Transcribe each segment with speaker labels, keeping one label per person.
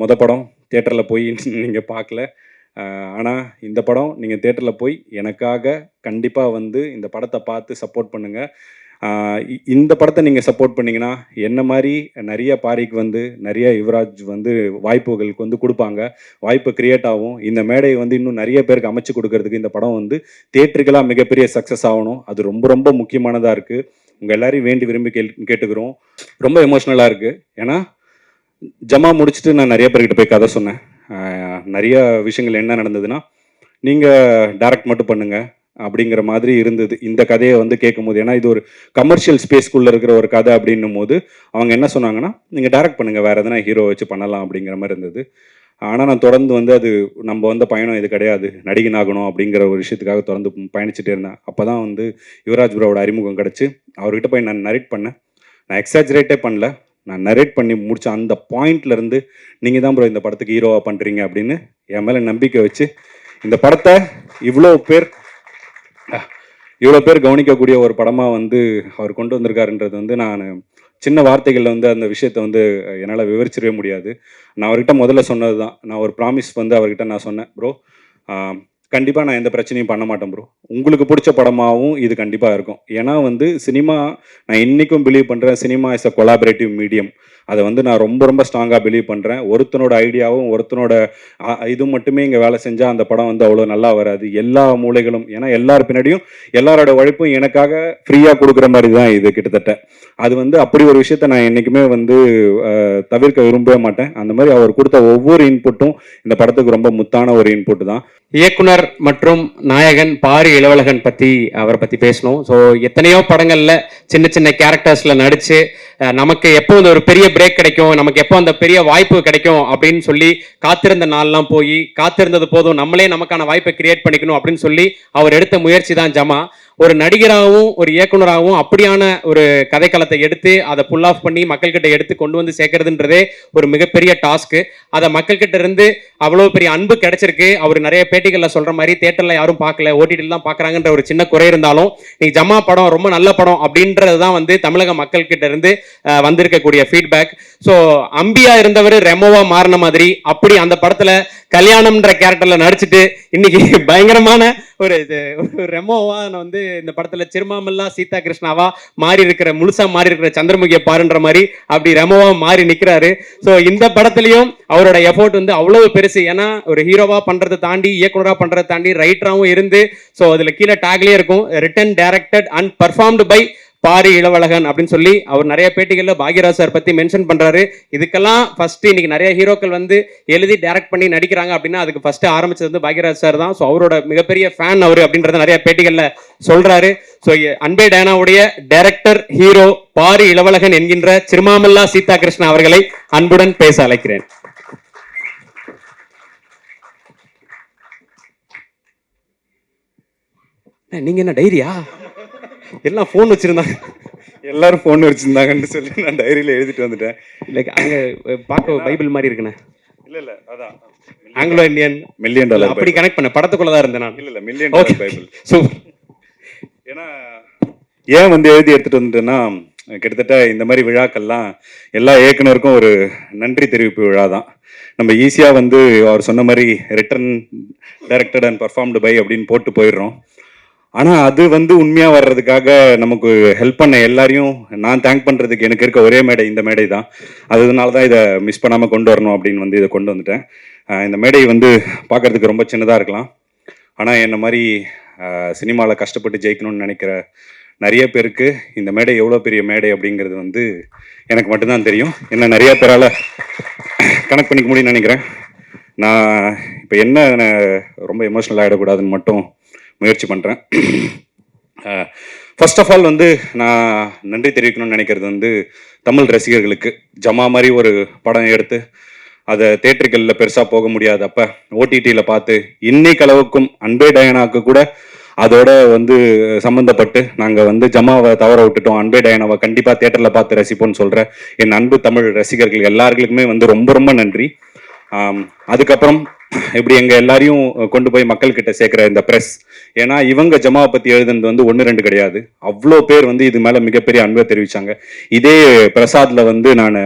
Speaker 1: மொத படம் தியேட்டரில் போய் நீங்கள் பார்க்கல. ஆனால் இந்த படம் நீங்கள் தியேட்டரில் போய் எனக்காக கண்டிப்பாக வந்து இந்த படத்தை பார்த்து சப்போர்ட் பண்ணுங்கள். இந்த படத்தை நீங்கள் சப்போர்ட் பண்ணிங்கன்னா என்ன மாதிரி நிறைய பாரிக்கு வந்து நிறைய யுவராஜ் வந்து வாய்ப்புகளுக்கு வந்து கொடுப்பாங்க, வாய்ப்பு கிரியேட் ஆகும். இந்த மேடையை வந்து இன்னும் நிறைய பேருக்கு அமைச்சு கொடுக்கறதுக்கு இந்த படம் வந்து தியேட்டருக்கெல்லாம் மிகப்பெரிய சக்ஸஸ் ஆகணும். அது ரொம்ப ரொம்ப முக்கியமானதாக இருக்குது. உங்கள் எல்லாரையும் வேண்டி விரும்பி கேட்டுக்கிறோம். ரொம்ப எமோஷ்னலாக இருக்குது. ஏன்னா ஜமா முடிச்சுட்டு நான் நிறைய பேர்கிட்ட போய் கதை சொன்னேன். நிறைய விஷயங்கள் என்ன நடந்ததுன்னா, நீங்கள் டைரக்ட் மட்டும் பண்ணுங்கள் அப்படிங்கிற மாதிரி இருந்தது இந்த கதையை வந்து கேட்கும் போது. ஏன்னா இது ஒரு கமர்ஷியல் ஸ்பேஸ்க்குள்ளே இருக்கிற ஒரு கதை அப்படின்னும் போது அவங்க என்ன சொன்னாங்கன்னா, நீங்கள் டைரக்ட் பண்ணுங்கள், வேறு எதனா ஹீரோ வச்சு பண்ணலாம் அப்படிங்கிற மாதிரி இருந்தது. ஆனால் நான் தொடர்ந்து வந்து அது நம்ம வந்து பயணம் இது கிடையாது, நடிகன் ஆகணும் அப்படிங்கிற ஒரு விஷயத்துக்காக தொடர்ந்து பயணிச்சுட்டே இருந்தேன். அப்போ தான் வந்து யுவராஜ் ப்ரோவோட அறிமுகம் கிடச்சி அவர்கிட்ட போய் நான் நரேட் பண்ணேன். நான் எக்ஸாஜரேட்டே பண்ணல, நான் நரேட் பண்ணி முடிச்ச அந்த பாயிண்ட்லேருந்து நீங்கள் தான் ப்ரோ இந்த படத்துக்கு ஹீரோவாக பண்ணுறீங்க அப்படின்னு என் மேலே நம்பிக்கை வச்சு இந்த படத்தை இவ்வளோ பேர் கவனிக்கக்கூடிய ஒரு படமாக வந்து அவர் கொண்டு வந்திருக்காருன்றது வந்து நான் சின்ன வார்த்தைகளில் வந்து அந்த விஷயத்தை வந்து என்னால் விவரிச்சிடவே முடியாது. நான் அவர்கிட்ட முதல்ல சொன்னது தான், நான் ஒரு ப்ராமிஸ் வந்து அவர்கிட்ட நான் சொன்னேன், ப்ரோ கண்டிப்பாக நான் எந்த பிரச்சனையும் பண்ண மாட்டேன் ப்ரோ, உங்களுக்கு பிடிச்ச படமாகவும் இது கண்டிப்பாக இருக்கும். ஏன்னா வந்து சினிமா, நான் இன்றைக்கும் பிலீவ் பண்ணுறேன், cinema is a collaborative medium. அதை வந்து நான் ரொம்ப ரொம்ப ஸ்ட்ராங்காக பிலீவ் பண்ணுறேன். ஒருத்தனோட ஐடியாவும் ஒருத்தனோட இது மட்டுமே இங்கே வேலை செஞ்சால் அந்த படம் வந்து அவ்வளோ நல்லா வராது. எல்லா மூலைகளும், ஏன்னா எல்லார் பின்னாடியும் எல்லாரோட உழைப்பும் எனக்காக ஃப்ரீயாக கொடுக்குற மாதிரி தான் இது கிட்டத்தட்ட. அது வந்து அப்படி ஒரு விஷயத்த நான் என்றைக்குமே வந்து தவிர்க்க விரும்பவே மாட்டேன். அந்த மாதிரி அவர் கொடுத்த ஒவ்வொரு இன்புட்டும் இந்த படத்துக்கு ரொம்ப முத்தான ஒரு இன்புட் தான்.
Speaker 2: இயக்குனர் மற்றும் நாயகன் பாரி இளவழகன் பற்றி அவரை பற்றி பேசணும். ஸோ எத்தனையோ படங்களில் சின்ன சின்ன கேரக்டர்ஸில் நடித்து நமக்கு எப்போ ஒரு பெரிய பிரேக் கிடைக்கும், நமக்கு எப்போ அந்த பெரிய வாய்ப்பு கிடைக்கும் அப்படின்னு சொல்லி காத்திருந்த நாள்லாம் போய் காத்திருந்தது போதும், நம்மளே நமக்கான வாய்ப்பை கிரியேட் பண்ணிக்கணும் அப்படின்னு சொல்லி அவர் எடுத்த முயற்சி தான் ஜமா. ஒரு நடிகராகவும் ஒரு இயக்குனராகவும் அப்படியான ஒரு கதைக்களத்தை எடுத்து அதை புல் ஆஃப் பண்ணி மக்கள்கிட்ட எடுத்து கொண்டு வந்து சேர்க்கறதுன்றதே ஒரு மிகப்பெரிய டாஸ்க்கு. அதை மக்கள்கிட்ட இருந்து அவ்வளோ பெரிய அன்பு கிடைச்சிருக்கு. அவர் நிறைய பேட்டிகளில் சொல்கிற மாதிரி தியேட்டரில் யாரும் பார்க்கல, ஓடிடியில் தான் பார்க்குறாங்கன்ற ஒரு சின்ன குறை இருந்தாலும் இன்னைக்கு ஜமா படம் ரொம்ப நல்ல படம் அப்படின்றது தான் வந்து தமிழக மக்கள்கிட்ட இருந்து வந்திருக்கக்கூடிய ஃபீட்பேக். ஸோ அம்பியா இருந்தவர் ரெமோவா மாறின மாதிரி அப்படி அந்த படத்தில் கல்யாணம்ன்ற கேரக்டர்ல நடிச்சுட்டு இன்னைக்கு பயங்கரமான ஒரு ரெமோவா வந்து இந்த படத்துல சிறுமாமல்லா சீதா கிருஷ்ணாவா மாறி இருக்கிற, முழுசா மாறி இருக்கிற சந்திரமுகிய பாருன்ற மாதிரி அப்படி ரெமோவா மாறி நிக்கிறாரு. ஸோ இந்த படத்துலயும் அவரோட எஃபோர்ட் வந்து அவ்வளவு பெருசு. ஏன்னா ஒரு ஹீரோவா பண்றதை தாண்டி இயக்குனரா பண்றதை தாண்டி ரைட்டராகவும் இருந்து, ஸோ அதுல கீழே டேக்லயே இருக்கும் written directed and performed by Pari Ilavazhagan அப்படின்னு சொல்லி அவர் நிறைய பேட்டிகளில் பாக்யராஜ் சார் பற்றி மென்ஷன் பண்ணுறாரு. இதுக்கெல்லாம் ஃபஸ்ட்டு இன்னைக்கு நிறைய ஹீரோக்கள் வந்து எழுதி டைரக்ட் பண்ணி நடிக்கிறாங்க அப்படின்னா அதுக்கு ஃபஸ்ட்டு ஆரம்பிச்சது வந்து பாக்யராஜ் சார் தான். ஸோ அவரோட மிகப்பெரிய ஃபேன் அவர் அப்படின்றத நிறைய பேட்டிகளில் சொல்கிறாரு. ஸோ அன்பே டயானாவுடைய டைரக்டர் ஹீரோ பாரி இளவழகன் என்கின்ற சிறுமாமல்லா சீதா கிருஷ்ணா அவர்களை அன்புடன் பேச அழைக்கிறேன். நீங்க என்ன டைரியா? எல்லாம் ஃபோன் வச்சிருந்தாங்க,
Speaker 1: எல்லாரும் ஃபோன் வச்சிருந்தாங்கன்னு சொல்லி நான் டைரியில் எழுதிட்டு வந்துட்டேன்.
Speaker 2: லைக் அங்கே பார்க்க பைபிள் மாதிரி இருக்குண்ணே.
Speaker 1: இல்லை அதான்
Speaker 2: ஆங்கிலோ இந்தியன்
Speaker 1: மில்லியன் டாலர்
Speaker 2: அப்படி கனெக்ட் பண்ண படத்துக்குள்ள தான் இருந்தேன் நான்.
Speaker 1: இல்லை மில்லியன் டாலர் பைபிள்.
Speaker 2: ஸோ
Speaker 1: ஏன்னா ஏன் வந்து எழுதி எடுத்துகிட்டு வந்துட்டேன்னா, கிட்டத்தட்ட இந்த மாதிரி விழாக்கள்லாம் எல்லா இயக்குனருக்கும் ஒரு நன்றி தெரிவிப்பு விழா தான். நம்ம ஈஸியாக வந்து அவர் சொன்ன மாதிரி written directed and performed by அப்படின்னு போட்டு போயிடுறோம். ஆனால் அது வந்து உண்மையாக வர்றதுக்காக நமக்கு ஹெல்ப் பண்ண எல்லாரையும் நான் தேங்க் பண்ணுறதுக்கு எனக்கு இருக்க ஒரே மேடை இந்த மேடை தான். அதனால தான் இதை மிஸ் பண்ணாமல் கொண்டு வரணும் அப்படின்னு வந்து இதை கொண்டு வந்துட்டேன். இந்த மேடை வந்து பார்க்குறதுக்கு ரொம்ப சின்னதாக இருக்கலாம், ஆனால் என்ன மாதிரி சினிமாவில் கஷ்டப்பட்டு ஜெயிக்கணும்னு நினைக்கிற நிறைய பேருக்கு இந்த மேடை எவ்வளோ பெரிய மேடை அப்படிங்கிறது வந்து எனக்கு மட்டும்தான் தெரியும். என்ன நிறைய பேரால் கனெக்ட் பண்ணிக்க முடியும்னு நினைக்கிறேன். நான் இப்போ என்ன ரொம்ப எமோஷ்னல் ஆகிடக்கூடாதுன்னு மட்டும் முயற்சி பண்ணுறேன். ஃபர்ஸ்ட் ஆஃப் ஆல் வந்து நான் நன்றி தெரிவிக்கணும்னு நினைக்கிறது வந்து தமிழ் ரசிகர்களுக்கு. ஜமா மாதிரி ஒரு படம் எடுத்து அதை தேட்டர்களில் பெருசாக போக முடியாது, அப்போ ஓடிடியில் பார்த்து இன்னைக்கு அளவுக்கும் அன்பே டயானாவுக்கு கூட அதோட வந்து சம்மந்தப்பட்டு நாங்கள் வந்து ஜமாவை தவற விட்டுட்டோம், அன்பே டயானாவை கண்டிப்பாக தேட்டரில் பார்த்து ரசிப்போம்னு சொல்கிற என் அன்பு தமிழ் ரசிகர்கள் எல்லாருக்குமே வந்து ரொம்ப ரொம்ப நன்றி. அதுக்கப்புறம் இப்படி எங்கள் எல்லாரையும் கொண்டு போய் மக்கள்கிட்ட சேர்க்குற இந்த ப்ரெஸ், ஏன்னா இவங்க ஜமாவை பற்றி எழுதுனது வந்து 1-2 கிடையாது, அவ்வளோ பேர் வந்து இது மேலே மிகப்பெரிய அன்பை தெரிவித்தாங்க. இதே பிரசாதில் வந்து நான்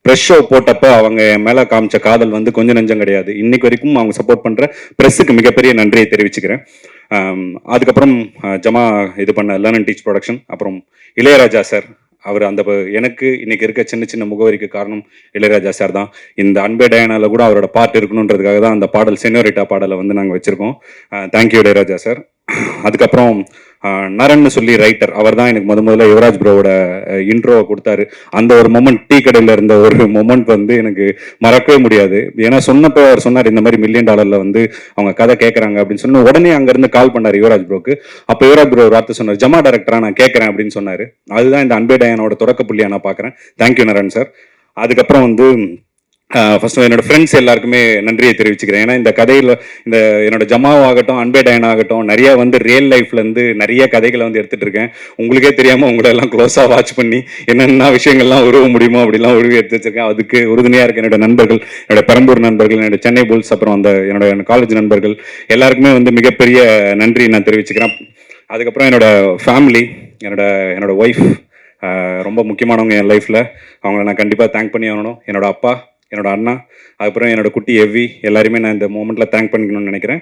Speaker 1: ப்ரெஷ் ஷோ போட்டப்ப அவங்க என் மேலே காமிச்ச காதல் வந்து கொஞ்சம் நெஞ்சம் கிடையாது. இன்னைக்கு வரைக்கும் அவங்க சப்போர்ட் பண்ணுற ப்ரெஸ்ஸுக்கு மிகப்பெரிய நன்றியை தெரிவிச்சுக்கிறேன். அதுக்கப்புறம் ஜமா இது பண்ண லேர்ன் அண்ட் டீச் ப்ரொடக்ஷன், அப்புறம் இளையராஜா சார். அவர் அந்த எனக்கு இன்னைக்கு இருக்க சின்ன சின்ன முகவரிக்கு காரணம் இளையராஜா சார் தான். இந்த அன்பே டயானால கூட அவரோட பாட்டு இருக்கணுன்றதுக்காக தான் அந்த பாடல் செனோரிட்டா பாடலை வந்து நாங்கள் வச்சுருக்கோம். Thank you Ilaiyaraaja sir. அதுக்கப்புறம் நரன்னு சொல்லி ரைட்டர், அவர் தான் எனக்கு முதல்ல யுவராஜ் ப்ரோவோட இன்ட்ரோவை கொடுத்தாரு. அந்த ஒரு மொமெண்ட், டீ கடையில் இருந்த ஒரு மொமெண்ட் வந்து எனக்கு மறக்கவே முடியாது. ஏன்னா சொன்னப்போ அவர் சொன்னார் இந்த மாதிரி $1 மில்லியன் வந்து அவங்க கதை கேட்குறாங்க அப்படின்னு சொன்ன உடனே அங்கேருந்து கால் பண்ணார் யுவராஜ் ப்ரோக்கு. அப்போ யுவராஜ் ப்ரோ ஒரு வார்த்தை சொன்னார், ஜமா டைரக்டரா நான் கேட்குறேன் அப்படின்னு சொன்னார். அதுதான் இந்த அன்பே டயானோட தொடக்க புள்ளியாக நான் பார்க்குறேன். Thank you Naran sir. அதுக்கப்புறம் வந்து ஃபர்ஸ்ட் என்னோட ஃப்ரெண்ட்ஸ் எல்லாருக்குமே நன்றியை தெரிவிச்சுக்கிறேன். ஏன்னா இந்த கதையில் இந்த என்னோட ஜமாவாகட்டும் அன்பே டயானா ஆகட்டும் நிறைய வந்து ரியல் லைஃப்லேருந்து நிறைய கதைகளை வந்து எடுத்துகிட்டு இருக்கேன். உங்களுக்கே தெரியாமல் உங்களை எல்லாம் க்ளோஸாக வாட்ச் பண்ணி என்னென்ன விஷயங்கள்லாம் உருவ முடியுமோ அப்படிலாம் உருவி எடுத்து வச்சிருக்கேன். அதுக்கு உறுதுணையாக இருக்க என்னோட நண்பர்கள், என்னோட பெரம்பூர் நண்பர்கள், என்னோட சென்னை புல்ஸ், அப்புறம் அந்த என்னோட காலேஜ் நண்பர்கள் எல்லாருக்குமே வந்து மிகப்பெரிய நன்றி நான் தெரிவிச்சுக்கிறேன். அதுக்கப்புறம் என்னோட ஃபேமிலி, என்னோட ஒய்ஃப் ரொம்ப முக்கியமானவங்க என் லைஃப்பில். அவங்கள நான் கண்டிப்பாக தேங்க் பண்ணி ஆகணும். என்னோட அப்பா, என்னோட அண்ணா, அதுக்கப்புறம் என்னோட குட்டி எவ்வி, எல்லாருமே நான் இந்த மூமெண்ட்டில் தேங்க் பண்ணிக்கணும்னு நினைக்கிறேன்.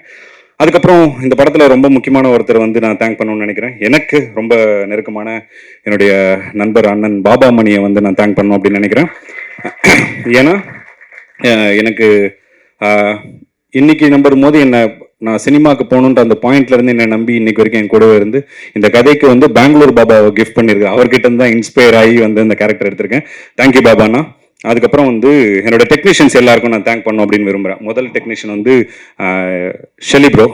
Speaker 1: அதுக்கப்புறம் இந்த படத்தில் ரொம்ப முக்கியமான ஒருத்தர் வந்து நான் தேங்க் பண்ணணும்னு நினைக்கிறேன். எனக்கு ரொம்ப நெருக்கமான என்னுடைய நண்பர் அண்ணன் பாபா மணியை வந்து நான் தேங்க் பண்ணணும் அப்படின்னு நினைக்கிறேன். ஏன்னா எனக்கு இன்னைக்கு நம்பும் போது நான் சினிமாவுக்கு போகணுன்ற அந்த பாயிண்ட்ல இருந்து என்னை நம்பி இன்னைக்கு வரைக்கும் என் கூடவே இருந்து இந்த கதைக்கு வந்து பெங்களூர் பாபாவை கிஃப்ட் பண்ணியிருக்கேன். அவர்கிட்ட இருந்து தான் இன்ஸ்பயர் ஆகி வந்து இந்த கேரக்டர் எடுத்திருக்கேன். தேங்க்யூ பாபாண்ணா. அதுக்கப்புறம் வந்து என்னோட டெக்னீஷியன்ஸ் எல்லாருக்கும் நான் தேங்க் பண்ணணும் அப்படின்னு விரும்புகிறேன். முதல் டெக்னீஷியன் வந்து ஷெலி ப்ரோ,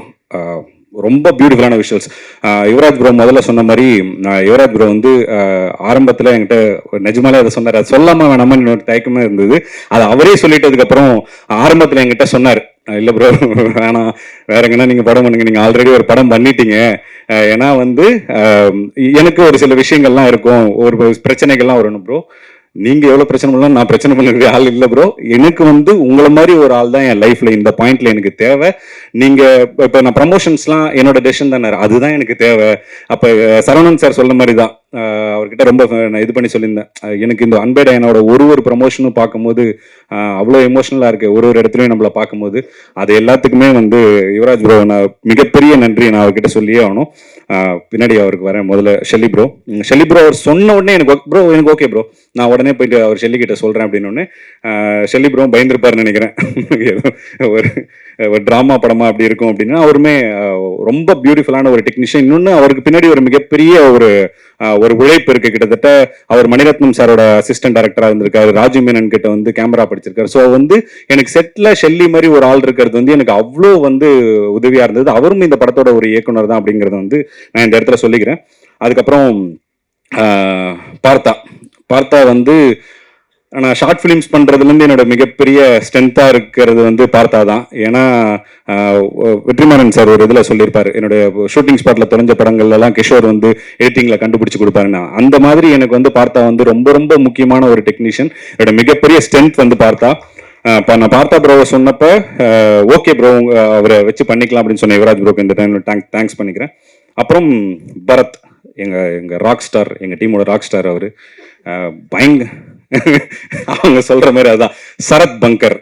Speaker 1: ரொம்ப பியூட்டிஃபுல்லான விஷுவல்ஸ். யுவராஜ் ப்ரோ முதல்ல சொன்ன மாதிரி யுவராஜ் ப்ரோ வந்து ஆரம்பத்தில் என்கிட்ட நிஜமாலே அதை சொன்னார். அது சொல்லாமல் வேணாமல் இன்னொரு தயக்கமே இருந்தது. அது அவரே சொல்லிட்டதுக்கப்புறம் ஆரம்பத்தில் என்கிட்ட சொன்னார், இல்லை ப்ரோ வேணாம், வேற எங்கன்னா நீங்கள் படம் பண்ணுங்க, நீங்கள் ஆல்ரெடி ஒரு படம் பண்ணிட்டீங்க. ஏன்னா வந்து எனக்கு ஒரு சில விஷயங்கள்லாம் இருக்கும், ஒரு பிரச்சனைகள்லாம் வரணும் ப்ரோ. நீங்க எவ்வளவு பிரச்சனை பண்ணலாம், நான் பிரச்சனை பண்ணக்கூடிய ஆள் இல்லை ப்ரோ. எனக்கு வந்து உங்களை மாதிரி ஒரு ஆள் தான் என் லைஃப்ல இந்த பாயிண்ட்ல எனக்கு தேவை. நீங்க இப்ப நான் ப்ரமோஷன்ஸ்லாம் என்னோட டெசிஷன் தானே, அதுதான் எனக்கு தேவை. அப்ப சரவணன் சார் சொல்ல மாதிரி தான், அவர்கிட்ட ரொம்ப நான் இது பண்ணி சொல்லியிருந்தேன். எனக்கு இந்த அன்பே டயானாவோட ஒரு ப்ரமோஷனும் பார்க்கும்போது அவ்வளோ எமோஷனலாக இருக்குது. ஒரு இடத்துலையும் நம்மளை பார்க்கும்போது அது எல்லாத்துக்குமே வந்து யுவராஜ் ப்ரோ நான் மிகப்பெரிய நன்றி நான் அவர்கிட்ட சொல்லியே ஆகணும். பின்னாடி அவருக்கு வரேன். முதல்ல ஷெல்லி ப்ரோ அவர் சொன்ன உடனே எனக்கு ஓகே ப்ரோ, நான் உடனே போயிட்டு அவர் ஷெல்லி கிட்ட சொல்கிறேன் அப்படின்னு ஒன்று. ஷெல்லி ப்ரோ பயந்துருப்பாருன்னு நினைக்கிறேன். ஒரு ட்ராமா படமா அப்படி இருக்கும் அப்படின்னா, அவருமே ரொம்ப பியூட்டிஃபுல்லான ஒரு டெக்னீஷியன். இன்னொன்று அவருக்கு பின்னாடி ஒரு மிகப்பெரிய ஒரு உழைப்பு இருக்கு. கிட்டத்தட்ட அவர் மணிரத்னம் சாரோட அசிஸ்டன்ட் டைரக்டரா இருந்திருக்காரு, ராஜு மேனன் கிட்ட வந்து கேமரா படிச்சிருக்காரு. ஸோ வந்து எனக்கு செட்ல ஷெல்லி மாதிரி ஒரு ஆள் இருக்கிறது வந்து எனக்கு அவ்வளோ வந்து உதவியா இருந்தது. அவரும் இந்த படத்தோட ஒரு இயக்குனர் தான் அப்படிங்கறத வந்து நான் இந்த இடத்துல சொல்லிக்கிறேன். அதுக்கப்புறம் பார்த்தா வந்து நான் ஷார்ட் ஃபிலிம்ஸ் பண்ணுறதுலேருந்து என்னோட மிகப்பெரிய ஸ்ட்ரென்த்தாக இருக்கிறது வந்து பார்த்தா தான். ஏன்னா வெற்றிமாறன் சார் ஒரு இதில் சொல்லியிருப்பார், என்னுடைய ஷூட்டிங் ஸ்பாட்டில் தொலைஞ்ச படங்கள்லாம் கிஷோர் வந்து எடிட்டிங்கில் கண்டுபிடிச்சி கொடுப்பாருன்னா, அந்த மாதிரி எனக்கு வந்து பார்த்தா வந்து ரொம்ப ரொம்ப முக்கியமான ஒரு டெக்னீஷியன். என்னோட மிகப்பெரிய ஸ்ட்ரென்த் வந்து பார்த்தா. நான் பார்த்தா ப்ரோவை சொன்னப்ப ஓகே ப்ரோ அவரை வச்சு பண்ணிக்கலாம் அப்படின்னு சொன்ன யுவராஜ் ப்ரோக்கு இந்த டைமில் தேங்க்ஸ் பண்ணிக்கிறேன். அப்புறம் பரத், எங்கள் ராக் ஸ்டார், எங்கள் டீமோட ராக் ஸ்டார். அவர் அவங்க சொல்ற மாதிரி அதான் சரத் பங்கர்.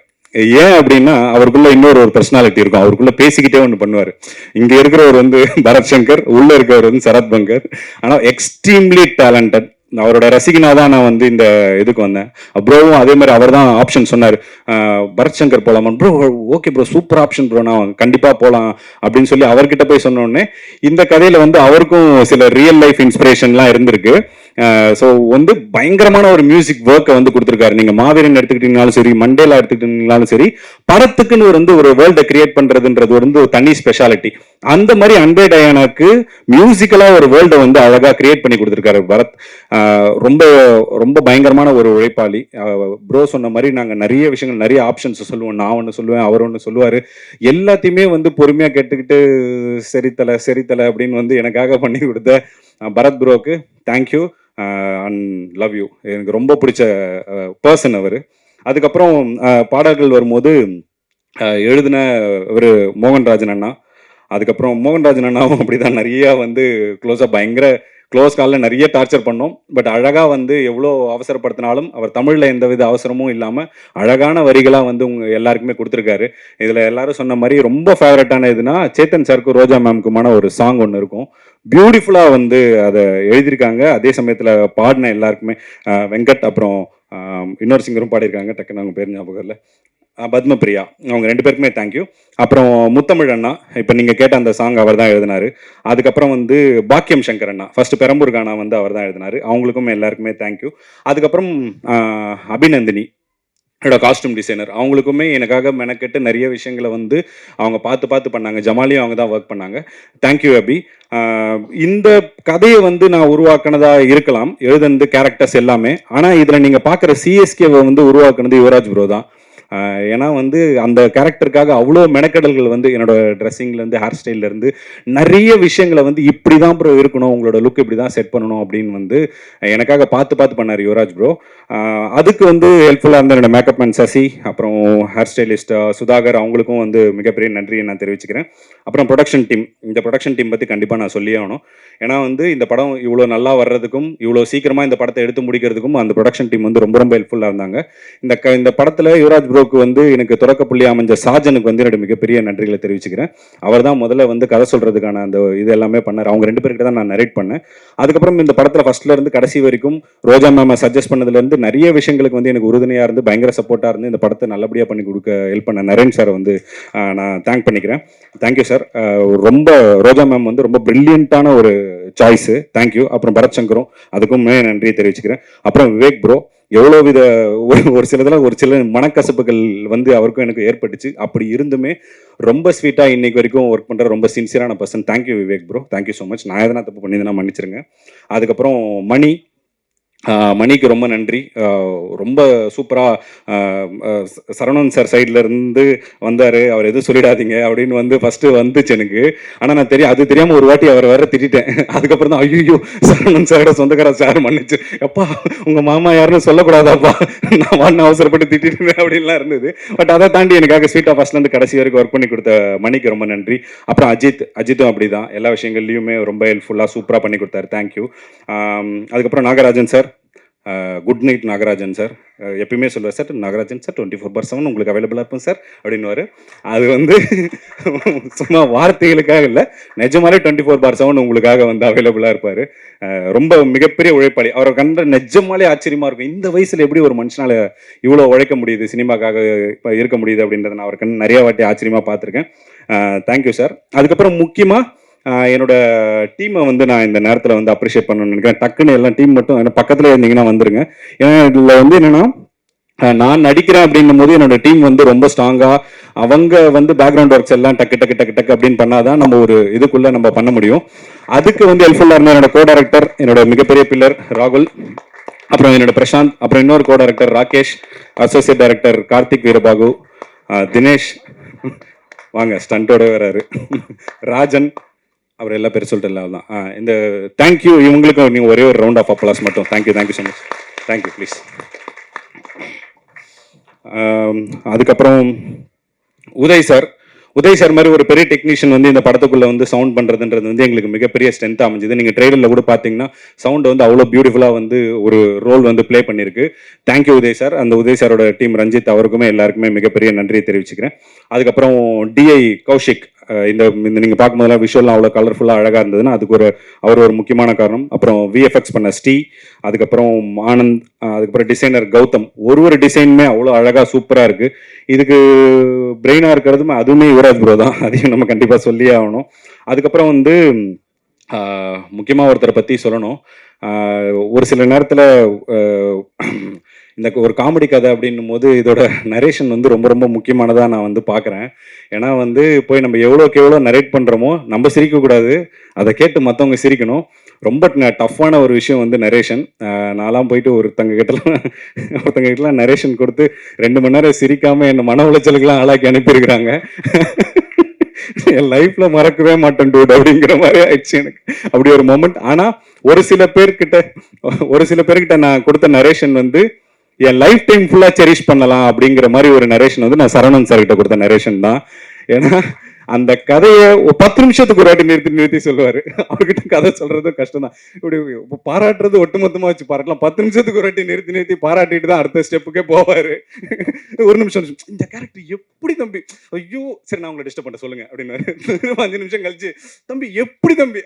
Speaker 1: ஏன் அப்படின்னா அவருக்குள்ள இன்னொரு பர்சனாலிட்டி இருக்கும், அவருக்குள்ள பேசிக்கிட்டே ஒன்று பண்ணுவார். இங்க இருக்கிறவர் வந்து பரத் சங்கர், உள்ள இருக்கிறவர் வந்து சரத் பங்கர். ஆனால் எக்ஸ்ட்ரீம்லி டேலண்டட். அவரோட ரசிகனா தான் நான் வந்து இந்த இதுக்கு வந்தேன். ப்ரோவும் அதே மாதிரி அவர் தான் ஆப்ஷன் சொன்னார், பரத் சங்கர் போலாமா bro? Okay bro, super option bro, நான் கண்டிப்பா போகலாம் அப்படின்னு சொல்லி அவர்கிட்ட போய் சொன்ன உடனே இந்த கதையில வந்து அவருக்கும் சில ரியல் லைஃப் இன்ஸ்பிரேஷன்லாம் இருந்திருக்கு. ஸோ வந்து பயங்கரமான ஒரு மியூசிக் ஒர்க்கை வந்து கொடுத்துருக்காரு. நீங்க மாவீரன் எடுத்துக்கிட்டீங்கனாலும் சரி, மண்டேலா எடுத்துக்கிட்டீங்கனாலும் சரி, படத்துக்குன்னு வந்து ஒரு வேர்ல்டை கிரியேட் பண்றதுன்றது வந்து ஒரு தனி ஸ்பெஷாலிட்டி. அந்த மாதிரி அன்பே டயானாக்கு மியூசிக்கலா ஒரு வேர்ல்டை வந்து அழகா கிரியேட் பண்ணி கொடுத்துருக்காரு பரத். ரொம்ப ரொம்ப பயங்கரமான ஒரு உழைப்பாளி. ப்ரோ சொன்ன மாதிரி நாங்க நிறைய விஷயங்கள், நிறைய ஆப்ஷன்ஸ் சொல்லுவோம். நான் ஒன்று சொல்லுவேன், அவர் ஒன்று சொல்லுவாரு. எல்லாத்தையுமே வந்து பொறுமையா கேட்டுக்கிட்டு சரித்தலை அப்படின்னு வந்து எனக்காக பண்ணி கொடுத்த பரத் ப்ரோக்கு தேங்க்யூ அண்ட் லவ் யூ. எனக்கு ரொம்ப பிடிச்ச பர்சன் அவர். அதுக்கப்புறம் பாடல்கள் வரும்போது எழுதின ஒரு மோகன்ராஜன் அண்ணா. அதுக்கப்புறம் மோகன்ராஜன் அண்ணாவும் அப்படிதான் நிறைய வந்து க்ளோஸாக பயங்கர க்ளோஸ் காலில் நிறைய டார்ச்சர் பண்ணோம். பட் அழகாக வந்து எவ்வளோ அவசரப்படுத்தினாலும் அவர் தமிழில் எந்தவித அவசரமும் இல்லாமல் அழகான வரிகளாக வந்து உங்கள் எல்லாருக்குமே கொடுத்துருக்காரு. இதில் எல்லாரும் சொன்ன மாதிரி ரொம்ப ஃபேவரட்டான இதுனா சேத்தன் சாருக்கும் ரோஜா மேம்க்குமான ஒரு சாங் ஒன்று இருக்கும். பியூட்டிஃபுல்லாக வந்து அதை எழுதியிருக்காங்க. அதே சமயத்தில் பாடின எல்லாருக்குமே வெங்கட், அப்புறம் இன்னொரு சிங்கரும் பாடியிருக்காங்க, டக்குன்னு அவங்க பேர் ஞாபகம் இல்லை, பத்மபிரியா, அவங்க 2 பேருக்குமே தேங்க்யூ. அப்புறம் முத்தமிழ் அண்ணா, இப்போ நீங்கள் கேட்ட அந்த சாங் அவர் தான் எழுதினாரு. அதுக்கப்புறம் வந்து பாக்கியம் சங்கர் அண்ணா, ஃபர்ஸ்ட் பெரம்பூர் கானா வந்து அவர் தான் எழுதினாரு. அவங்களுக்கும் எல்லாருக்குமே தேங்க்யூ. அதுக்கப்புறம் அபிநந்தினி என்னோட காஸ்டியூம் டிசைனர், அவங்களுக்குமே எனக்காக மெனக்கெட்டு நிறைய விஷயங்களை வந்து அவங்க பார்த்து பண்ணாங்க. ஜமாலியும் அவங்க தான் ஒர்க் பண்ணாங்க. தேங்க்யூ அபி. இந்த கதையை வந்து நான் உருவாக்குனதா இருக்கலாம், எழுதுனது கேரக்டர்ஸ் எல்லாமே. ஆனால் இதில் நீங்கள் பார்க்குற சிஎஸ்கேவை வந்து உருவாக்குனது யுவராஜ் ப்ரோ தான். ஏன்னா வந்து அந்த கேரக்டருக்காக அவ்வளோ மெனக்கடல்கள் வந்து என்னோட ட்ரெஸ்ஸிங்லேருந்து ஹேர் ஸ்டைல்லேருந்து நிறைய விஷயங்களை வந்து இப்படி தான் ப்ரோ இருக்கணும், உங்களோட லுக் இப்படி தான் செட் பண்ணணும் அப்படின்னு வந்து எனக்காக பார்த்து பண்ணார் யுவராஜ் ப்ரோ. அதுக்கு வந்து ஹெல்ப்ஃபுல்லாக இருந்த என்னோட மேக்கப் மேன் சசி, அப்புறம் ஹேர் ஸ்டைலிஸ்ட் சுதாகர், அவங்களுக்கும் வந்து மிகப்பெரிய நன்றியை நான் தெரிவிச்சுக்கிறேன். அப்புறம் ப்ரொடக்ஷன் டீம், இந்த ப்ரொடக்ஷன் டீம் பற்றி கண்டிப்பாக நான் சொல்லியே ஆகணும். ஏன்னா வந்து இந்த படம் இவ்வளோ நல்லா வர்றதுக்கும் இவ்வளோ சீக்கிரமாக இந்த படத்தை எடுத்து முடிக்கிறதுக்கும் அந்த ப்ரொடக்ஷன் டீம் வந்து ரொம்ப ஹெல்ப்ஃபுல்லாக இருந்தாங்க. இந்த படத்தில் யுவராஜ் ப்ரோக்கு வந்து எனக்கு தொடக்க புள்ளி அமைஞ்ச சாஜனுக்கு வந்து என்னோட மிகப்பெரிய நன்றிகளை தெரிவிச்சுக்கிறேன். அவர் தான் முதல்ல வந்து கதை சொல்றதுக்கான அந்த இது எல்லாமே பண்ணார். அவங்க 2 பேர்கிட்ட தான் நான் நரேட் பண்ணேன். அதுக்கப்புறம் இந்த படத்தில் ஃபர்ஸ்ட்ல இருந்து கடைசி வரைக்கும் ரோஜா மேம் சஜஸ்ட் பண்ணதுலேருந்து நிறைய விஷயங்களுக்கு வந்து எனக்கு உறுதுணையாக இருந்து பயங்கர சப்போர்ட்டாக இருந்து இந்த படத்தை நல்லபடியாக பண்ணி கொடுக்க ஹெல்ப் பண்ண நரேன் சார் வந்து நான் தேங்க் பண்ணிக்கிறேன். Thank you sir. ரொம்ப ரோஜா மேம் வந்து ரொம்ப பிரில்லியண்டான ஒரு சாய்ஸு. தேங்க்யூ. அப்புறம் பரத் சங்கரும், அதுக்கும் நன்றியை தெரிவிச்சுக்கிறேன். அப்புறம் விவேக் ப்ரோ, எவ்வளோ வித ஒரு சில மனக்கசப்புகள் வந்து அவருக்கும் எனக்கு ஏற்பட்டுச்சு. அப்படி இருந்துமே ரொம்ப ஸ்வீட்டாக இன்னைக்கு வரைக்கும் ஒர்க் பண்ணுற ரொம்ப சின்சியரான person. Thank you Vivek bro, thank you so much. நான் எதனா தப்பு பண்ணியிருந்தேன்னா மன்னிச்சிருங்க. அதுக்கப்புறம் மணிக்கு ரொம்ப நன்றி. ரொம்ப சூப்பராக சரவணன் சார் சைடில் இருந்து வந்தார். அவர் எதுவும் சொல்லிடாதீங்க அப்படின்னு வந்து ஃபஸ்ட்டு வந்துச்சு எனக்கு. ஆனால் நான் அது தெரியாமல் ஒரு வாட்டி அவர் வேற திட்டேன். அதுக்கப்புறம் தான் ஐயோ சரவணன் சாரோட சொந்தக்கார சார் மன்னிச்சு, எப்பா உங்கள் மாமா யாருன்னு சொல்லக்கூடாதாப்பா, நான் வான்னு அவசரப்பட்டு திட்டிருந்தேன் அப்படின்லாம் இருந்தது. பட் அதை தாண்டி எனக்காக ஸ்வீட்டாக ஃபஸ்ட்லேருந்து கடைசி வரைக்கும் ஒர்க் பண்ணி கொடுத்த மணிக்கு ரொம்ப நன்றி. அப்புறம் அஜித்தும் அப்படி தான் எல்லா விஷயங்கள்லையுமே ரொம்ப ஹெல்ப்ஃபுல்லாக சூப்பராக பண்ணி கொடுத்தாரு. தேங்க்யூ. அதுக்கப்புறம் Nagarajan sir, good night Nagarajan sir. எப்பயுமே சொல்லுவார், சார் நாகராஜன் சார் 24/7 உங்களுக்கு அவைலபிளாக இருப்போம் சார் அப்படின்னுவார். அது வந்து சும்மா வார்த்தைகளுக்காக இல்லை, நிஜமாலே 24/7 உங்களுக்காக வந்து அவைலபிளாக இருப்பார். ரொம்ப மிகப்பெரிய உழைப்பாளி. அவரை கண்ட நிஜமாலே ஆச்சரியமாக இருக்கும். இந்த வயசில் எப்படி ஒரு மனுஷனால் இவ்வளோ உழைக்க முடியுது, சினிமாக்காக இப்போ இருக்க முடியுது அப்படின்றத நான் அவர் கண் நிறைய வாட்டி ஆச்சரியமாக பார்த்துருக்கேன். Thank you sir. அதுக்கப்புறம் முக்கியமாக என்னோட டீமை வந்து நான் இந்த நேரத்தில் வந்து அப்ரிஷியேட் பண்ணணும்னு நினைக்கிறேன். டக்குன்னு எல்லாம் டீம் மட்டும் பக்கத்தில் இருந்தீங்கன்னா வந்துருங்க. ஏன்னா இதில் வந்து என்னென்னா, நான் நடிக்கிறேன் அப்படின்னும் போது என்னோட டீம் வந்து ரொம்ப ஸ்ட்ராங்காக அவங்க வந்து பேக்ரவுண்ட் ஒர்க்ஸ் எல்லாம் டக்கு அப்படின்னு பண்ணாதான் நம்ம ஒரு இதுக்குள்ளே நம்ம பண்ண முடியும். அதுக்கு வந்து ஹெல்ப்ஃபுல்லாக இருந்த என்னோட கோ டைரக்டர், என்னோட மிகப்பெரிய பில்லர் ராகுல், அப்புறம் என்னோட பிரசாந்த், அப்புறம் இன்னொரு co director Rakesh, associate director Karthik Veerabahu, Dinesh வாங்க ஸ்டண்டோட வராரு, ராஜன், அவர் எல்லா பேர் சொல்லிட்டு இல்லை தான். இந்த தேங்க்யூ இவங்களுக்கு நீங்கள் ஒரே ஒரு ரவுண்ட் ஆஃப் அப்ளாஸ் மட்டும். Thank you so much. Thank you please. அதுக்கப்புறம் உதய் சார் மாதிரி ஒரு பெரிய டெக்னீஷியன் வந்து இந்த படத்துக்குள்ளே வந்து சவுண்ட் பண்ணுறதுன்றது வந்து எங்களுக்கு மிகப்பெரிய ஸ்ட்ரென்த்தாக அமைஞ்சுது. நீங்கள் ட்ரெய்லரில் கூட பார்த்தீங்கன்னா சவுண்ட் வந்து அவ்வளோ பியூட்டிஃபுல்லாக வந்து ஒரு ரோல் வந்து ப்ளே பண்ணியிருக்கு. Thank you Uday sir. அந்த உதய் சாரோட டீம் ரஞ்சித், அவருக்குமே எல்லாருக்குமே மிகப்பெரிய நன்றியை தெரிவிச்சுக்கிறேன். அதுக்கப்புறம் டிஐ கௌஷிக், இந்த நீங்கள் பார்க்கும்போதெல்லாம் விஷுவல்லாம் அவ்வளோ கலர்ஃபுல்லாக அழகாக இருந்ததுன்னா அதுக்கு அவர் ஒரு முக்கியமான காரணம். அப்புறம் விஎஃப்எக்ஸ் பண்ண ஸ்ரீ, அதுக்கப்புறம் ஆனந்த், அதுக்கப்புறம் டிசைனர் கௌதம், ஒரு டிசைனுமே அவ்வளோ அழகாக சூப்பராக இருக்குது. இதுக்கு பிரெயினாக இருக்கிறதுமே அதுவுமே யுவராஜ் ப்ரோ தான், அதையும் நம்ம கண்டிப்பாக சொல்லியே ஆகணும். அதுக்கப்புறம் வந்து முக்கியமாக ஒருத்தரை பற்றி சொல்லணும். ஒரு சில நேரத்தில் இந்த ஒரு காமெடி கதை அப்படின்னும் போது இதோட நரேஷன் வந்து ரொம்ப முக்கியமானதாக நான் வந்து பார்க்குறேன். ஏன்னா வந்து போய் நம்ம எவ்வளோ நரேட் பண்ணுறோமோ நம்ம சிரிக்கக்கூடாது, அதை கேட்டு மற்றவங்க சிரிக்கணும். ரொம்ப டஃப்பான ஒரு விஷயம் வந்து நரேஷன். நான்லாம் போயிட்டு ஒருத்தங்கிட்டலாம் நரேஷன் கொடுத்து 2 மணி நேரம் சிரிக்காமல் என்னை மன உளைச்சலுக்கெல்லாம் ஆளாக்கி அனுப்பியிருக்கிறாங்க. என் லைஃப்ல மறக்கவே மாட்டேன் டூட் அப்படிங்கிற மாதிரி ஆயிடுச்சு எனக்கு அப்படி ஒரு மொமெண்ட். ஆனால் ஒரு சில பேர்கிட்ட நான் கொடுத்த நரேஷன் வந்து என் லைஃப் டைம் ஃபுல்லாக செரிஷ் பண்ணலாம் அப்படிங்கிற மாதிரி ஒரு நரேஷன் வந்து நான் சரவணன் சார் கிட்ட கொடுத்த நரேஷன் தான். ஏன்னா அந்த கதையை 10 நிமிஷத்துக்கு ஒரு வாட்டி நிறுத்தி நிறுத்தி சொல்லுவாரு. அவர்கிட்ட கதை சொல்றது கஷ்டம் தான். இப்படி பாராட்டுறது ஒட்டுமொத்தமா வச்சு பாராட்டலாம். 10 நிமிஷத்துக்கு ஒரு வாட்டி நிறுத்தி நிறுத்தி பாராட்டிட்டு தான் அடுத்த ஸ்டெப்புக்கே போவாரு. ஒரு நிமிஷம் இந்த கேரக்டர் எப்படி தம்பி, ஐயோ சரி நான் உங்களை டிஸ்டர்ப் பண்ண சொல்லுங்க அப்படின்னாரு. 5 நிமிஷம் கழிச்சு தம்பி எப்படி தம்பி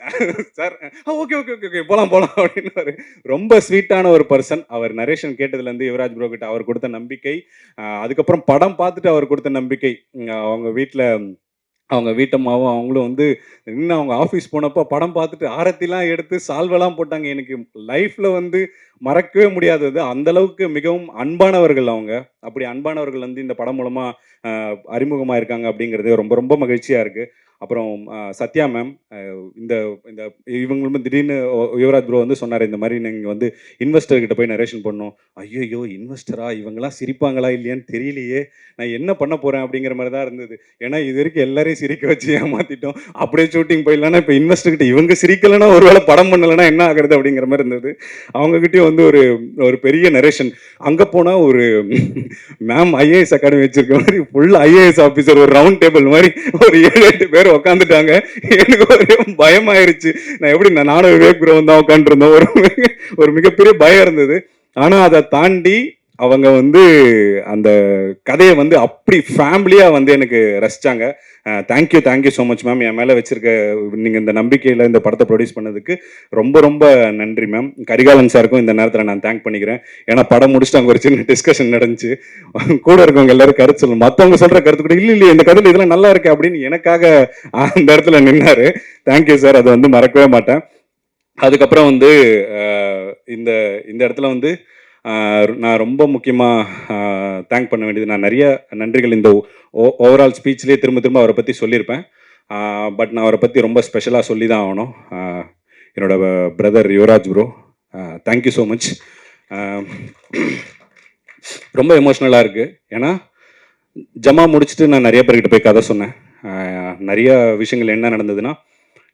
Speaker 1: sir, okay okay okay okay போலாம் போலாம் அப்படின்னாரு. ரொம்ப ஸ்வீட்டான ஒரு பர்சன். அவர் நரேஷன் கேட்டதுல இருந்து யுவராஜ் ப்ரோ கிட்ட அவர் கொடுத்த நம்பிக்கை, அதுக்கப்புறம் படம் பார்த்துட்டு அவர் கொடுத்த நம்பிக்கை, அவங்க அவங்க வீட்டம்மாவும் அவங்களும் வந்து இன்னும் அவங்க ஆஃபீஸ் போனப்போ படம் பார்த்துட்டு ஆரத்திலாம் எடுத்து சால்வெல்லாம் போட்டாங்க. எனக்கு லைஃப்ல வந்து மறக்கவே முடியாதது. அந்த அளவுக்கு மிகவும் அன்பானவர்கள் அவங்க. அப்படி அன்பானவர்கள் வந்து இந்த படம் மூலமா அறிமுகமாக இருக்காங்க அப்படிங்கிறது ரொம்ப ரொம்ப மகிழ்ச்சியா இருக்கு. அப்புறம் சத்யா மேம், இந்த இந்த இவங்களும் திடீர்னு யுவராஜ் ப்ரோ வந்து சொன்னார், இந்த மாதிரி நீங்கள் வந்து இன்வெஸ்டர்கிட்ட போய் நரேஷன் பண்ணணும். ஐயோ இன்வெஸ்டரா, இவங்கெல்லாம் சிரிப்பாங்களா இல்லையான்னு தெரியலையே, நான் என்ன பண்ண போகிறேன் அப்படிங்கிற மாதிரி தான் இருந்தது. ஏன்னா இது வரைக்கும் எல்லாரையும் சிரிக்க வச்சு ஏமாற்றிட்டோம். அப்படியே ஷூட்டிங் போயிடலான்னா இப்போ இன்வெஸ்டர்கிட்ட இவங்க சிரிக்கலைன்னா ஒருவேளை படம் பண்ணலைன்னா என்ன ஆகுறது அப்படிங்கிற மாதிரி இருந்தது. அவங்ககிட்டயும் வந்து ஒரு பெரிய நரேஷன். அங்கே போனால் ஒரு மேம் ஐஏஎஸ் அகாடமி வச்சிருக்க மாதிரி ஃபுல் ஐஏஎஸ் ஆஃபீஸர் ஒரு ரவுண்ட் டேபிள் மாதிரி ஒரு 7-8 பேர் உட்காந்துட்டாங்க. எனக்கு ஒரே பயமாயிருச்சு. நான் எப்படி நானும் விவேக் ப்ரோ தான் உட்காந்துருந்தோம். ஒரு மிகப்பெரிய பயம் இருந்தது. ஆனா அதை தாண்டி அவங்க வந்து அந்த கதையை வந்து அப்படி ஃபேமிலியா வந்து எனக்கு ரசிச்சாங்க. Thank you so much ma'am. என் மேலே வச்சிருக்க நீங்கள் இந்த நம்பிக்கையில் இந்த படத்தை ப்ரொடியூஸ் பண்ணதுக்கு ரொம்ப ரொம்ப நன்றி மேம். கரிகாலன் சாருக்கும் இந்த நேரத்தில் நான் தேங்க் பண்ணிக்கிறேன். ஏன்னா படம் முடிச்சுட்டு அங்கே ஒரு சின்ன டிஸ்கஷன் நடந்துச்சு. கூட இருக்கவங்க எல்லாரும் கருத்து சொல்லணும், மற்றவங்க சொல்கிற கருத்து கூட இல்லை இந்த கதையில் இதெல்லாம் நல்லா இருக்கு அப்படின்னு எனக்காக அந்த இடத்துல நின்னாரு. தேங்க்யூ சார், அதை வந்து மறக்கவே மாட்டேன். அதுக்கப்புறம் வந்து இந்த இந்த இடத்துல வந்து நான் ரொம்ப முக்கியமாக தேங்க் பண்ண வேண்டியது, நான் நிறைய நன்றிகள் இந்த ஓவரால் ஸ்பீச்லேயே திரும்ப அவரை பற்றி சொல்லியிருப்பேன். பட் நான் அவரை பற்றி ரொம்ப ஸ்பெஷலாக சொல்லி தான் ஆகணும். என்னோட brother Yuvaraj bro, thank you so much. ரொம்ப எமோஷ்னலாக இருக்குது. ஏன்னா ஜமா முடிச்சுட்டு நான் நிறைய பேர்கிட்ட போய் கதை சொன்னேன். நிறைய விஷயங்கள் என்ன நடந்ததுன்னா,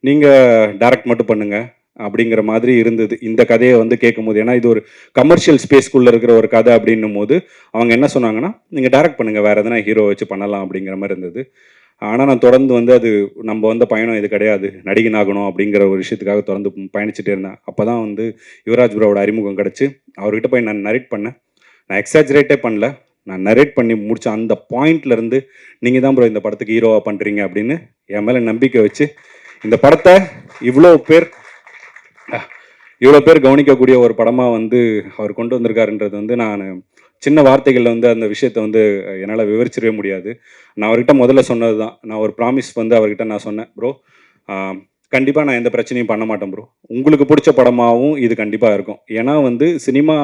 Speaker 1: நீங்கள் டைரக்ட் மட்டும் பண்ணுங்கள் அப்படிங்கிற மாதிரி இருந்தது இந்த கதையை வந்து கேட்கும்போது. ஏன்னா இது ஒரு கமர்ஷியல் ஸ்பேஸ்க்குள்ளே இருக்கிற ஒரு கதை அப்படின்னும் போது அவங்க என்ன சொன்னாங்கன்னா, நீங்கள் டைரக்ட் பண்ணுங்கள், வேறு எதனா ஹீரோ வச்சு பண்ணலாம் அப்படிங்கிற மாதிரி இருந்தது. ஆனால் நான் தொடர்ந்து வந்து அது நம்ம வந்த பயணம் இது கிடையாது, நடிகன் ஆகணும் அப்படிங்கிற ஒரு விஷயத்துக்காக தொடர்ந்து பயணிச்சுட்டே இருந்தேன். அப்போ தான் வந்து யுவராஜ் ப்ரோவோட அறிமுகம் கிடச்சி அவர்கிட்ட போய் நான் நரேட் பண்ணேன். நான் எக்ஸாஜரேட்டே பண்ணல, நான் நரேட் பண்ணி முடித்த அந்த பாயிண்ட்லேருந்து நீங்கள் தான் ப்ரோ இந்த படத்துக்கு ஹீரோவாக பண்ணுறீங்க அப்படின்னு என் மேலே நம்பிக்கை வச்சு இந்த படத்தை இவ்வளோ பேர் கவனிக்கக்கூடிய ஒரு படமாக வந்து அவர் கொண்டு வந்திருக்காருன்றது வந்து நான் சின்ன வார்த்தைகளில் வந்து அந்த விஷயத்தை வந்து என்னால் விவரிச்சிடவே முடியாது. நான் அவர்கிட்ட முதல்ல சொன்னது தான், நான் ஒரு ப்ராமிஸ் வந்து அவர்கிட்ட நான் சொன்னேன், ப்ரோ கண்டிப்பாக நான் எந்த பிரச்சனையும் பண்ண மாட்டேன் ப்ரோ, உங்களுக்கு பிடிச்ச படமாகவும் இது கண்டிப்பாக இருக்கும். ஏன்னா வந்து சினிமா,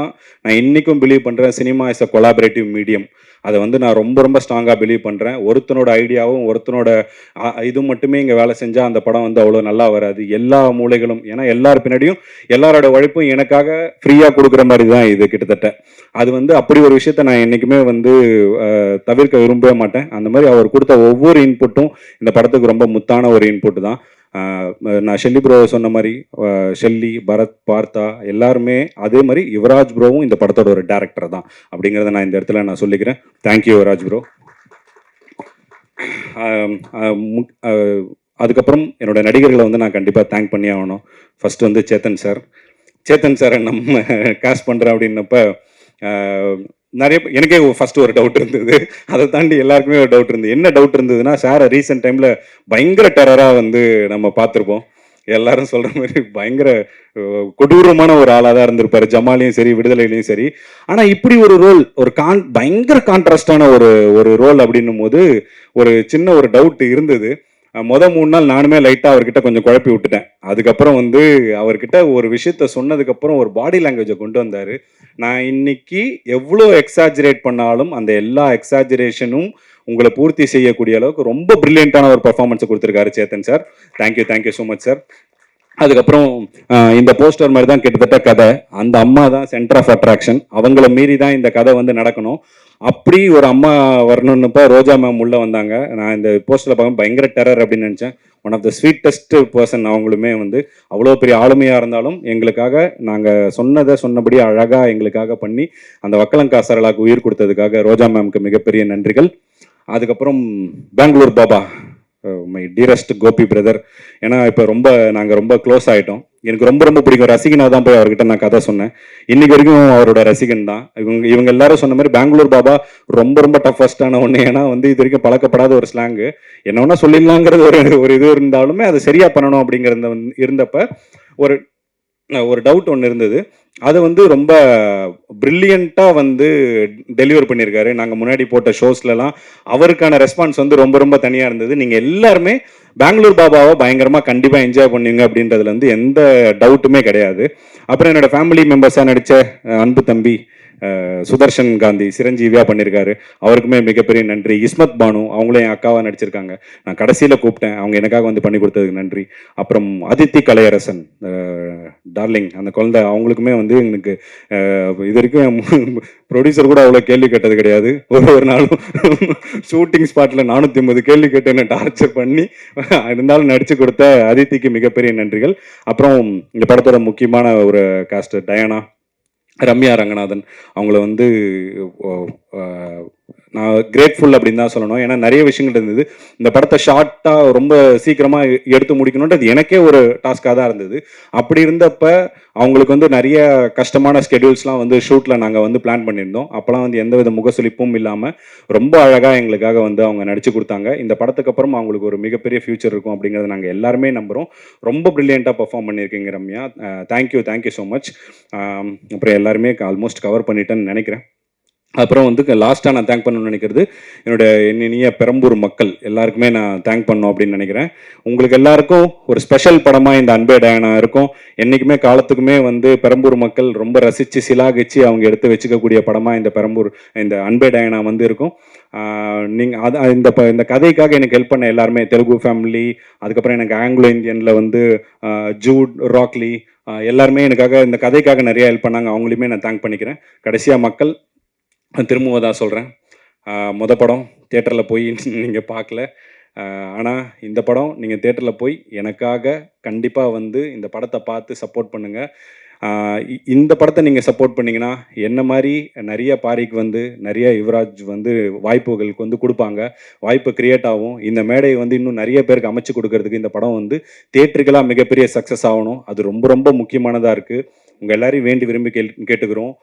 Speaker 1: நான் இன்றைக்கும் பிலீவ் பண்ணுறேன், cinema is a collaborative medium. அதை வந்து நான் ரொம்ப ரொம்ப ஸ்ட்ராங்காக பிலீவ் பண்ணுறேன். ஒருத்தனோட ஐடியாவும் ஒருத்தனோட இது மட்டுமே இங்கே வேலை செஞ்சால் அந்த படம் வந்து அவ்வளோ நல்லா வராது. எல்லா மூலைகளும், ஏன்னா எல்லார் பின்னாடியும் எல்லாரோட உழைப்பும் எனக்காக ஃப்ரீயாக கொடுக்குற மாதிரி தான் இது கிட்டத்தட்ட. அது வந்து அப்படி ஒரு விஷயத்த நான் என்றைக்குமே வந்து தவிர்க்க விரும்பவே மாட்டேன். அந்த மாதிரி அவர் கொடுத்த ஒவ்வொரு இன்புட்டும் இந்த படத்துக்கு ரொம்ப முத்தான ஒரு இன்புட் தான். நான் ஷெல்லி ப்ரோ சொன்ன மாதிரி ஷெல்லி, பரத், பார்த்தா எல்லாருமே அதே மாதிரி யுவராஜ் ப்ரோவும் இந்த படத்தோட ஒரு டேரக்டர் தான் அப்படிங்கிறத நான் இந்த இடத்துல நான் சொல்லிக்கிறேன். Thank you Yuvaraj bro. அதுக்கப்புறம் என்னோட நடிகர்களை வந்து நான் கண்டிப்பாக தேங்க் பண்ணி ஆகணும். ஃபர்ஸ்ட் வந்து சேத்தன் சாரை நம்ம காஸ்ட் பண்ணுறேன் அப்படின்னப்ப நிறைய எனக்கே ஃபர்ஸ்ட் ஒரு டவுட் இருந்தது. அதை தாண்டி எல்லாருக்குமே ஒரு டவுட் இருந்தது. என்ன டவுட் இருந்ததுன்னா, சாரை ரீசெண்ட் டைமில் பயங்கர டெரராக வந்து நம்ம பார்த்துருப்போம். எல்லாரும் சொல்கிற மாதிரி பயங்கர கொடூரமான ஒரு ஆளாக தான் இருந்திருப்பார், ஜமாலையும் சரி விடுதலையிலையும் சரி. ஆனால் இப்படி ஒரு ரோல், ஒரு பயங்கர கான்ட்ராஸ்டான ஒரு ரோல் அப்படின்னும் போது ஒரு சின்ன ஒரு டவுட் இருந்தது. 3 நாள் நானுமே லைட்டாக அவர்கிட்ட கொஞ்சம் குழப்பி விட்டுட்டேன். அதுக்கப்புறம் வந்து அவர்கிட்ட ஒரு விஷயத்த சொன்னதுக்கப்புறம் ஒரு பாடி லாங்குவேஜை கொண்டு வந்தார். நான் இன்னைக்கு எவ்வளோ எக்ஸாஜரேட் பண்ணாலும் அந்த எல்லா எக்ஸாஜரேஷனும் உங்களை பூர்த்தி செய்யக்கூடிய அளவுக்கு ரொம்ப பிரில்லியண்டான ஒரு பர்ஃபார்மன்ஸை கொடுத்துருக்காரு Chetan sir. Thank you so much sir. அதுக்கப்புறம் இந்த போஸ்டர் மாதிரி தான் கிட்டத்தட்ட கதை. அந்த அம்மா தான் சென்டர் ஆஃப் அட்ராக்ஷன். அவங்கள மீறி தான் இந்த கதை வந்து நடக்கணும். அப்படி ஒரு அம்மா வரணும்னுப்போ ரோஜா மேம் உள்ளே வந்தாங்க. நான் இந்த போஸ்டரில் பார்க்க பயங்கர டெரர் அப்படின்னு நினச்சேன். One of the sweetest person. அவங்களுமே வந்து அவ்வளோ பெரிய ஆளுமையாக இருந்தாலும் எங்களுக்காக நாங்கள் சொன்னபடி அழகாக எங்களுக்காக பண்ணி அந்த வக்கலங்காசரலாக்கு உயிர் கொடுத்ததுக்காக ரோஜா மேம்க்கு மிகப்பெரிய நன்றிகள். அதுக்கப்புறம் Bangalore Baba my dearest Gopi brother. ஏன்னா இப்போ நாங்கள் ரொம்ப க்ளோஸ் ஆகிட்டோம். எனக்கு ரொம்ப ரொம்ப பிடிக்கும். ரசிகனாக தான் போய் அவர்கிட்ட நான் கதை சொன்னேன். இன்னைக்கு வரைக்கும் அவரோட ரசிகன் தான். இவங்க எல்லாரும் சொன்ன மாதிரி பெங்களூர் பாபா ரொம்ப ரொம்ப டஃபஸ்டான ஒன்று. ஏன்னா இது வரைக்கும் பழக்கப்படாத ஒரு ஸ்லாங்கு. என்ன வேணா சொல்லிடலாங்கிறது ஒரு இது இருந்தாலுமே அதை சரியாக பண்ணணும் அப்படிங்கிறத இருந்தப்ப ஒரு டவுட் ஒன்று இருந்தது. அதை ரொம்ப பிரில்லியண்ட்டாக டெலிவர் பண்ணியிருக்காரு. நாங்கள் முன்னாடி போட்ட ஷோஸ்லலாம் அவருக்கான ரெஸ்பான்ஸ் ரொம்ப ரொம்ப தனியாக இருந்தது. நீங்கள் எல்லாருமே பெங்களூர் பாபாவை பயங்கரமாக கண்டிப்பாக என்ஜாய் பண்ணுவீங்க அப்படின்றதுல எந்த டவுட்டுமே கிடையாது. அப்புறம் என்னோட ஃபேமிலி மெம்பர்ஸாக நடித்த அன்பு தம்பி சுதர்ஷன் காந்தி சிரஞ்சீவியா பண்ணியிருக்காரு. அவருக்குமே மிகப்பெரிய நன்றி. இஸ்மத் பானு அவங்களும் என் அக்காவாக நடிச்சிருக்காங்க. நான் கடைசியில் கூப்பிட்டேன், அவங்க எனக்காக பண்ணி கொடுத்ததுக்கு நன்றி. அப்புறம் அதித்தி கலையரசன் டார்லிங், அந்த குழந்தை, அவங்களுக்குமே எனக்கு இது வரைக்கும் ப்ரொடியூசர் கூட அவ்வளோ கேள்வி கேட்டது கிடையாது. ஒரு நாளும் ஷூட்டிங் ஸ்பாட்டில் 450 கேள்வி கேட்டு என்ன டார்ச்சர் பண்ணி இருந்தாலும் நடித்து கொடுத்த அதித்திக்கு மிகப்பெரிய நன்றிகள். அப்புறம் இந்த படத்தோட முக்கியமான ஒரு காஸ்ட் டயானா, ரம்யா ரங்கநாதன், அவங்கள நான் கிரேட்ஃபுல் அப்படின்னு தான் சொல்லணும். ஏன்னா நிறைய விஷயங்கள் இருந்தது. இந்த படத்தை ஷார்ட்டாக ரொம்ப சீக்கிரமாக எடுத்து முடிக்கணுன்றது எனக்கே ஒரு டாஸ்காக தான் இருந்தது. அப்படி இருந்தப்ப அவங்களுக்கு நிறைய கஷ்டமான ஸ்கெடியூல்ஸ்லாம் ஷூட்டில் நாங்கள் பிளான் பண்ணியிருந்தோம். அப்போலாம் எந்த வித முகசுளிப்பும் இல்லாமல் ரொம்ப அழகாக எங்களுக்காக அவங்க நடித்து கொடுத்தாங்க. இந்த படத்துக்கு அப்புறம் அவங்களுக்கு ஒரு மிகப்பெரிய ஃபியூச்சர் இருக்கும் அப்படிங்கிறத நாங்கள் எல்லாருமே நம்புகிறோம். ரொம்ப ப்ரில்லியண்ட்டாக பர்ஃபார்ம் பண்ணியிருக்கீங்க ரம்யா. Thank you so much. அப்புறம் எல்லாருமே ஆல்மோஸ்ட் கவர் பண்ணிட்டேன்னு நினைக்கிறேன். அப்புறம் லாஸ்ட்டாக நான் தேங்க் பண்ணணும்னு நினைக்கிறது என்னோட இனிய பெரம்பூர் மக்கள் எல்லாருக்குமே நான் தேங்க் பண்ணணும் அப்படின்னு நினைக்கிறேன். உங்களுக்கு எல்லாருக்கும் ஒரு ஸ்பெஷல் படமாக இந்த அன்பே டயானா இருக்கும். என்றைக்குமே காலத்துக்குமே பெரம்பூர் மக்கள் ரொம்ப ரசித்து சிலாகிச்சு அவங்க எடுத்து வச்சுக்கக்கூடிய படமாக இந்த அன்பே டயானா இருக்கும். நீங்கள் இந்த கதைக்காக எனக்கு ஹெல்ப் பண்ண எல்லாருமே, தெலுங்கு ஃபேமிலி, அதுக்கப்புறம் எனக்கு ஆங்கிலோ இந்தியனில் ஜூட் ராக்லி, எல்லாருமே எனக்காக இந்த கதைக்காக நிறைய ஹெல்ப் பண்ணாங்க. அவங்களையுமே நான் தேங்க் பண்ணிக்கிறேன். கடைசியாக மக்கள் திரும்பவும் சொல்கிறேன், படம் தியேட்டரில் போய் நீங்கள் பார்க்கல. ஆனால் இந்த படம் நீங்கள் தியேட்டரில் போய் எனக்காக கண்டிப்பாக இந்த படத்தை பார்த்து சப்போர்ட் பண்ணுங்கள். இந்த படத்தை நீங்கள் சப்போர்ட் பண்ணிங்கன்னா என்ன மாதிரி நிறைய பாரிக்கு நிறைய யுவராஜ் வாய்ப்புகளுக்கு கொடுப்பாங்க. வாய்ப்பு கிரியேட் ஆகும். இந்த மேடையை இன்னும் நிறைய பேருக்கு அமைச்சு கொடுக்கறதுக்கு இந்த படம் தியேட்டருக்கெல்லாம் மிகப்பெரிய சக்ஸஸ் ஆகணும். அது ரொம்ப ரொம்ப முக்கியமானதாக இருக்குது. உங்கள் எல்லாரையும் வேண்டி விரும்பி கேட்டுக்கிறோம்.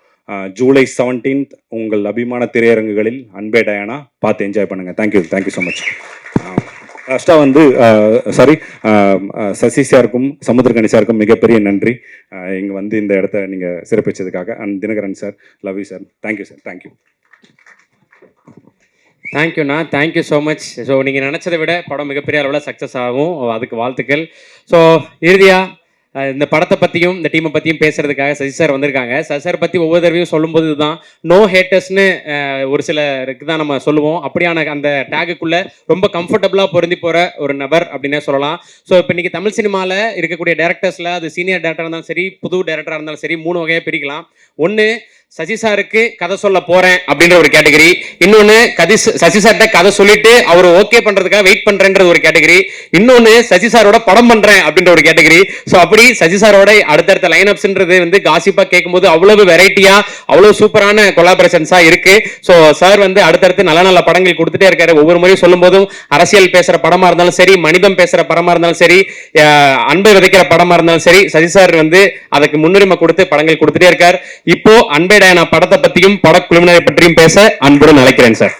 Speaker 1: ஜூலை 17 உங்கள் அபிமான திரையரங்குகளில் அன்பே டயானா பார்த்து என்ஜாய் பண்ணுங்கள். Thank you so much. லாஸ்ட்டாக சசி சாருக்கும் சமுத்திரகனி சாருக்கும் மிகப்பெரிய நன்றி. இங்கே இந்த இடத்த நீங்கள் சிறப்பிச்சதுக்காக. And Dinakaran sir, love you sir. Thank you sir.
Speaker 2: தேங்க்யூண்ணா, தேங்க்யூ ஸோ மச். ஸோ நீங்கள் நினச்சதை விட படம் மிகப்பெரிய அளவில் சக்ஸஸ் ஆகும், அதுக்கு வாழ்த்துக்கள். ஸோ இறுதியாக இந்த படத்தை பற்றியும் இந்த டீமை பற்றியும் பேசுறதுக்காக சசி சார் வந்திருக்காங்க. சசி சார் பற்றி ஒவ்வொரு தடவையும் சொல்லும்போது தான் நோ ஹேட்டர்ஸ்னு ஒரு சிலருக்கு தான் நம்ம சொல்லுவோம். அப்படியான அந்த டேகுக்குள்ளே ரொம்ப கம்ஃபர்டபுளாக பொருந்தி போகிற ஒரு நபர் அப்படின்னே சொல்லலாம். ஸோ இப்போ இன்றைக்கி தமிழ் சினிமாவில் இருக்கக்கூடிய டேரக்டர்ஸில் அது சீனியர் டேரக்டராக இருந்தாலும் சரி, புது டேரக்டராக இருந்தாலும் சரி, 3 வகையாக பிரிக்கலாம். ஒன்று, சசி சாருக்கு கதை சொல்ல போறேன் அப்படின்ற ஒரு கேட்டகரி. இன்னொன்னு, சசி சார்கிட்ட கதை சொல்லிட்டு அவர் ஓகே பண்றதுக்காக வெயிட் பண்றேன்றது ஒரு கேட்டகரி. இன்னொன்னு, சசி சாரோட படம் பண்றேன் அப்படின்ற ஒரு கேட்டகரி. ஸோ அப்படி சசி சாரோட அடுத்தடுத்த லைன் அப்ஸ்ன்றது காசிப்பா கேட்கும்போது அவ்வளவு வெரைட்டியா, அவ்வளவு சூப்பரான கொலாபரேஷன்ஸா இருக்கு. ஸோ சார் அடுத்தடுத்து நல்ல நல்ல படங்கள் கொடுத்துட்டே இருக்காரு. ஒவ்வொரு முறையும் சொல்லும் போதும் அரசியல் பேசுற படமா இருந்தாலும் சரி, மனிதம் பேசுற படமா இருந்தாலும் சரி, அன்பை விதைக்கிற படமா இருந்தாலும் சரி, சசி சார் அதுக்கு முன்னுரிமை கொடுத்து படங்கள் கொடுத்துட்டே இருக்கார். இப்போ அன்பே டயானா படத்தை பத்தியும் படக்குழுவினரை பற்றியும் பேச அன்புடன் அழைக்கிறேன் சார்.